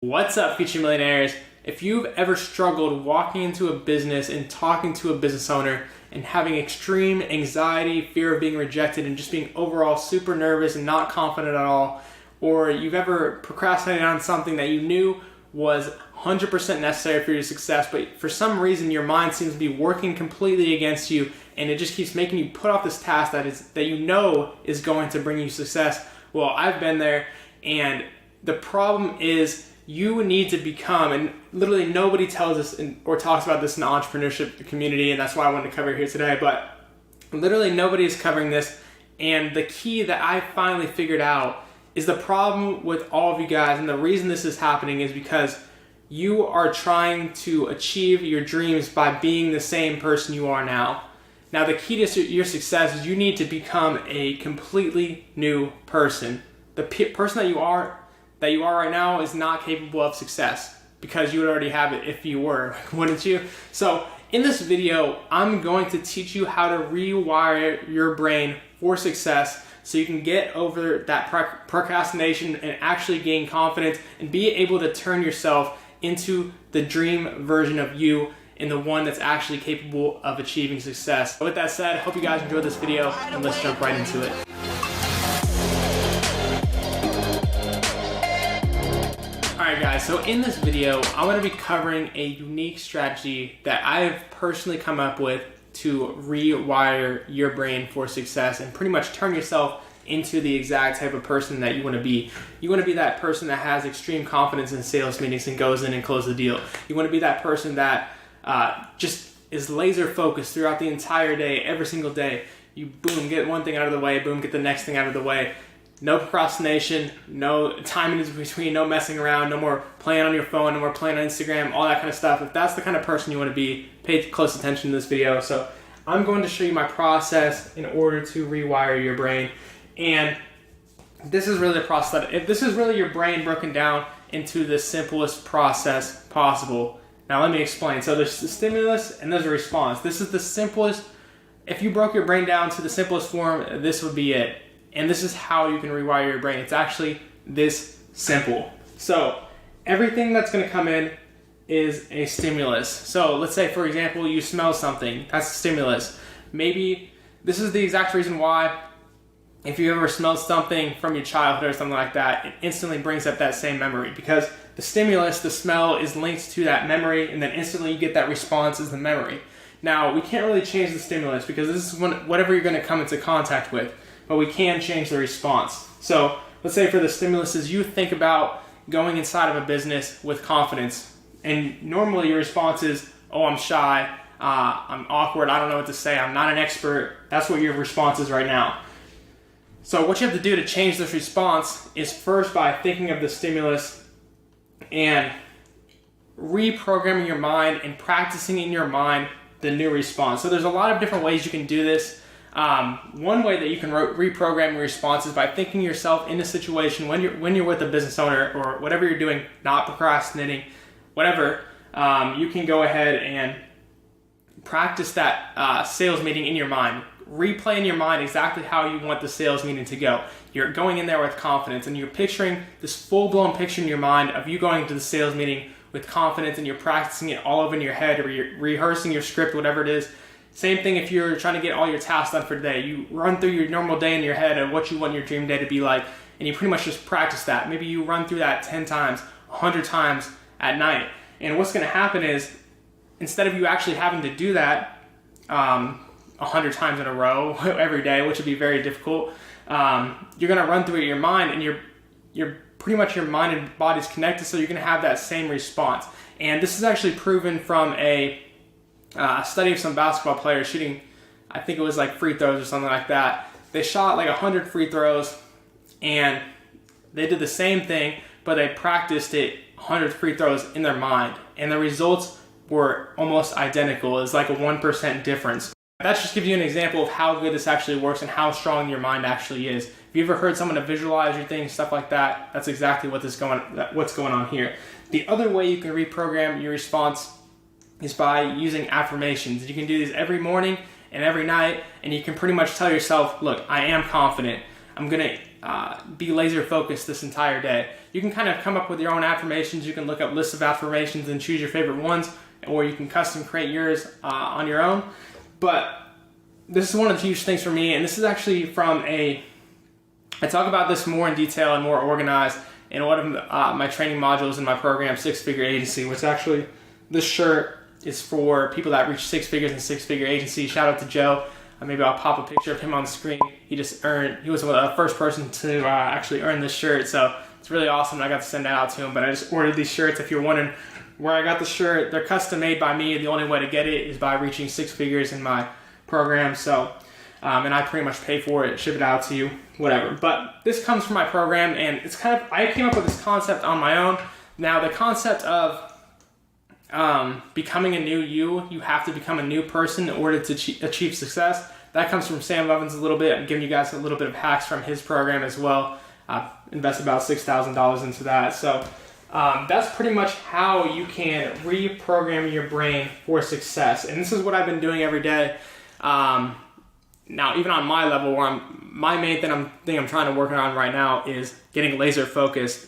What's up, future millionaires? If you've ever struggled walking into a business and talking to a business owner and having extreme anxiety, fear of being rejected, and just being overall super nervous and not confident at all, or you've ever procrastinated on something that you knew was 100% necessary for your success, but for some reason your mind seems to be working completely against you and it just keeps making you put off this task that you know is going to bring you success. Well, I've been there, and the problem is you need to become, and literally nobody tells us or talks about this in the entrepreneurship community, and that's why I wanted to cover it here today, but literally nobody is covering this. And the key that I finally figured out is the problem with all of you guys, and the reason this is happening is because you are trying to achieve your dreams by being the same person you are now. Now, the key to your success is you need to become a completely new person. The person that you are right now is not capable of success, because you would already have it if you were, wouldn't you? So in this video, I'm going to teach you how to rewire your brain for success so you can get over that procrastination and actually gain confidence and be able to turn yourself into the dream version of you and the one that's actually capable of achieving success. With that said, I hope you guys enjoyed this video, and let's jump right into it. Alright guys, so in this video, I'm going to be covering a unique strategy that I've personally come up with to rewire your brain for success and pretty much turn yourself into the exact type of person that you want to be. You want to be that person that has extreme confidence in sales meetings and goes in and closes the deal. You want to be that person that just is laser focused throughout the entire day, every single day. You boom, get one thing out of the way, boom, get the next thing out of the way. No procrastination, no time in between, no messing around, no more playing on your phone, no more playing on Instagram, all that kind of stuff. If that's the kind of person you want to be, pay close attention to this video. So I'm going to show you my process in order to rewire your brain. And this is really the process. If this is really your brain broken down into the simplest process possible. Now let me explain. So there's the stimulus and there's a response. This is the simplest. If you broke your brain down to the simplest form, this would be it. And this is how you can rewire your brain. It's actually this simple. So everything that's going to come in is a stimulus. So let's say, for example, you smell something. That's a stimulus. Maybe this is the exact reason why if you ever smelled something from your childhood or something like that, it instantly brings up that same memory, because the stimulus, the smell, is linked to that memory, and then instantly you get that response as the memory. Now, we can't really change the stimulus because this is whatever you're going to come into contact with, but we can change the response. So let's say for the stimulus is you think about going inside of a business with confidence, and normally your response is, oh, I'm shy, I'm awkward, I don't know what to say, I'm not an expert. That's what your response is right now. So what you have to do to change this response is first by thinking of the stimulus and reprogramming your mind and practicing in your mind the new response. So there's a lot of different ways you can do this. One way that you can reprogram your response is by thinking yourself in a situation when you're with a business owner or whatever you're doing, not procrastinating, whatever, you can go ahead and practice that sales meeting in your mind. Replay in your mind exactly how you want the sales meeting to go. You're going in there with confidence, and you're picturing this full-blown picture in your mind of you going to the sales meeting with confidence, and you're practicing it all over in your head, or you're rehearsing your script, whatever it is. Same thing if you're trying to get all your tasks done for the day. You run through your normal day in your head of what you want your dream day to be like, and you pretty much just practice that. Maybe you run through that 10 times, 100 times at night. And what's going to happen is, instead of you actually having to do that 100 times in a row every day, which would be very difficult, you're going to run through it in your mind, and you're pretty much, your mind and body's connected, so you're going to have that same response. And this is actually proven from a study of some basketball players shooting, I think it was like free throws or something like that. They shot like 100 free throws, and they did the same thing, but they practiced it 100 free throws in their mind, and the results were almost identical. It's like a 1% difference. That just gives you an example of how good this actually works and how strong your mind actually is. If you ever heard someone to visualize your things, stuff like that, that's exactly what's going on here. The other way you can reprogram your response is by using affirmations. You can do these every morning and every night, and you can pretty much tell yourself, look, I am confident. I'm going to be laser focused this entire day. You can kind of come up with your own affirmations. You can look up lists of affirmations and choose your favorite ones, or you can custom create yours on your own. But this is one of the huge things for me, and this is actually from I talk about this more in detail and more organized in one of my training modules in my program, Six Figure Agency, which actually this shirt is for people that reach six figures in Six Figure Agency. Shout out to Joe. Maybe I'll pop a picture of him on the screen. He was the first person to actually earn this shirt, so it's really awesome. I got to send that out to him, but I just ordered these shirts. If you're wondering where I got the shirt, they're custom made by me. The only way to get it is by reaching six figures in my program. So, and I pretty much pay for it, ship it out to you, whatever. But this comes from my program, and it's I came up with this concept on my own. Now, the concept of becoming a new you have to become a new person in order to achieve success. That comes from Sam Lovins a little bit. I'm giving you guys a little bit of hacks from his program as well. Invest about $6,000 into that. So that's pretty much how you can reprogram your brain for success. And this is what I've been doing every day. Now, even on my level, my main thing I'm trying to work on right now is getting laser focused.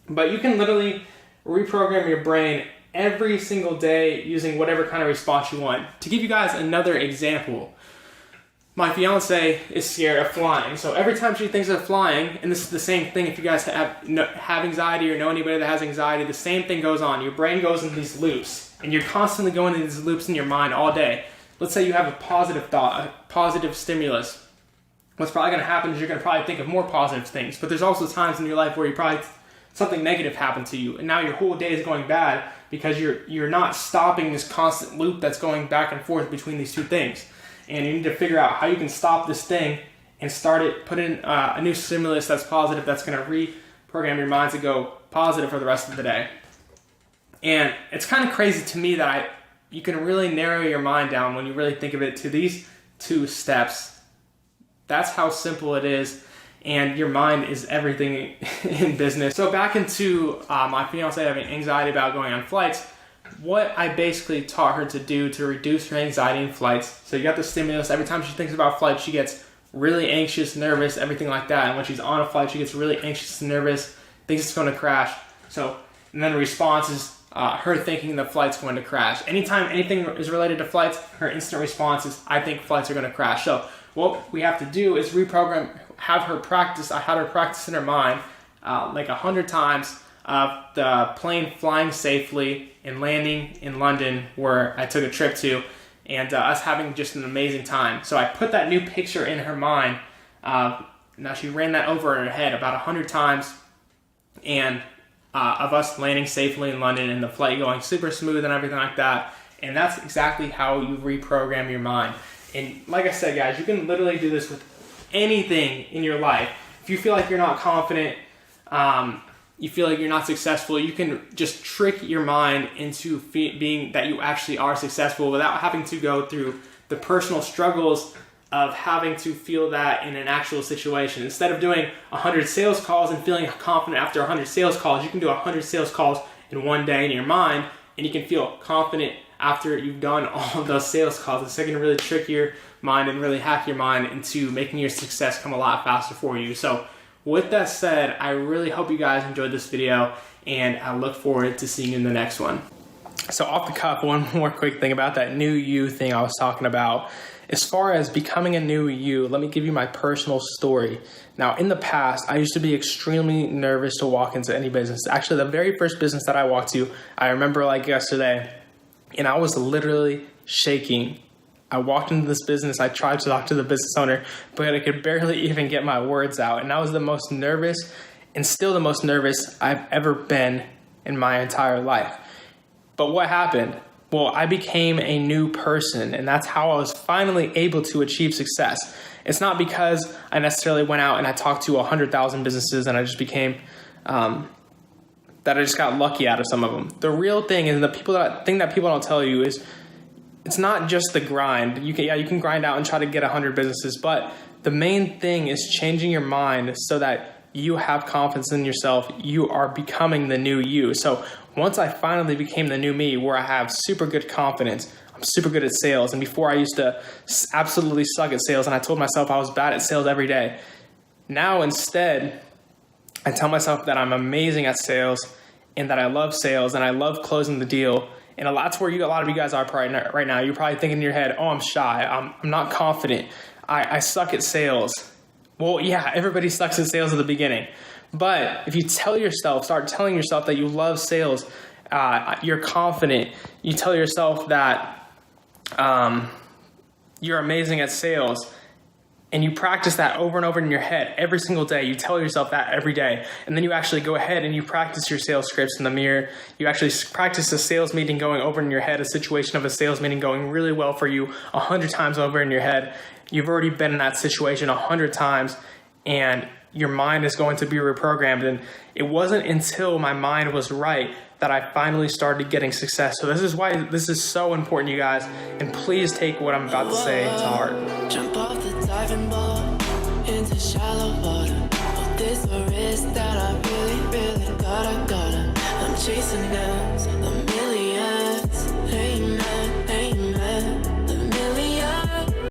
But you can literally reprogram your brain every single day using whatever kind of response you want. To give you guys another example, my fiance is scared of flying. So every time she thinks of flying, and this is the same thing if you guys have anxiety or know anybody that has anxiety, the same thing goes on. Your brain goes into these loops, and you're constantly going into these loops in your mind all day. Let's say you have a positive thought, a positive stimulus. What's probably going to happen is you're going to probably think of more positive things. But there's also times in your life where something negative happened to you, and now your whole day is going bad because you're not stopping this constant loop that's going back and forth between these two things. And you need to figure out how you can stop this thing and put in a new stimulus that's positive, that's going to reprogram your mind to go positive for the rest of the day. And it's kind of crazy to me that you can really narrow your mind down when you really think of it to these two steps. That's how simple it is. And your mind is everything in business. So back into my fiance having anxiety about going on flights, what I basically taught her to do to reduce her anxiety in flights. So you got the stimulus. Every time she thinks about flights, she gets really anxious, nervous, everything like that. And when she's on a flight, she gets really anxious and nervous, thinks it's going to crash. And then the response is her thinking the flight's going to crash. Anytime anything is related to flights, her instant response is, I think flights are going to crash. So what we have to do is have her practice. I had her practice in her mind like 100 times of the plane flying safely and landing in London, where I took a trip to, and us having just an amazing time. So I put that new picture in her mind. Now she ran that over in her head about 100 times, and of us landing safely in London and the flight going super smooth and everything like that. And that's exactly how you reprogram your mind. And like I said, guys, you can literally do this with anything in your life. If you feel like you're not confident, you feel like you're not successful, you can just trick your mind into being that you actually are successful without having to go through the personal struggles of having to feel that in an actual situation. Instead of doing 100 sales calls and feeling confident after 100 sales calls, you can do 100 sales calls in one day in your mind, and you can feel confident after you've done all of those sales calls. It's going to really trick your mind and really hack your mind into making your success come a lot faster for you. So with that said, I really hope you guys enjoyed this video, and I look forward to seeing you in the next one. So off the cuff, one more quick thing about that new you thing I was talking about. As far as becoming a new you, let me give you my personal story. Now, in the past, I used to be extremely nervous to walk into any business. Actually, the very first business that I walked to, I remember like yesterday, and I was literally shaking. I walked into this business, I tried to talk to the business owner, but I could barely even get my words out. And I was the most nervous, and still the most nervous I've ever been in my entire life. But what happened? Well, I became a new person, and that's how I was finally able to achieve success. It's not because I necessarily went out and I talked to 100,000 businesses and I just became, that I just got lucky out of some of them. The real thing is the thing that people don't tell you is it's not just the grind. You can grind out and try to get 100 businesses, but the main thing is changing your mind so that you have confidence in yourself. You are becoming the new you. So once I finally became the new me, where I have super good confidence, I'm super good at sales. And before I used to absolutely suck at sales, and I told myself I was bad at sales every day. Now instead, I tell myself that I'm amazing at sales and that I love sales and I love closing the deal. And that's where a lot of you guys are right now. You're probably thinking in your head, oh, I'm shy. I'm not confident. I suck at sales. Well, yeah, everybody sucks at sales at the beginning. But if you start telling yourself that you love sales, you're confident, you tell yourself that you're amazing at sales, and you practice that over and over in your head every single day. You tell yourself that every day. And then you actually go ahead and you practice your sales scripts in the mirror. You actually practice a sales meeting going over in your head, a situation of a sales meeting going really well for you 100 times over in your head. You've already been in that situation 100 times, and your mind is going to be reprogrammed. And it wasn't until my mind was right that I finally started getting success. So this is why this is so important, you guys. And please take what I'm about to say to heart. Jump off the diving board into shallow water. Oh, this a risk that I really gotta. I'm chasing ends.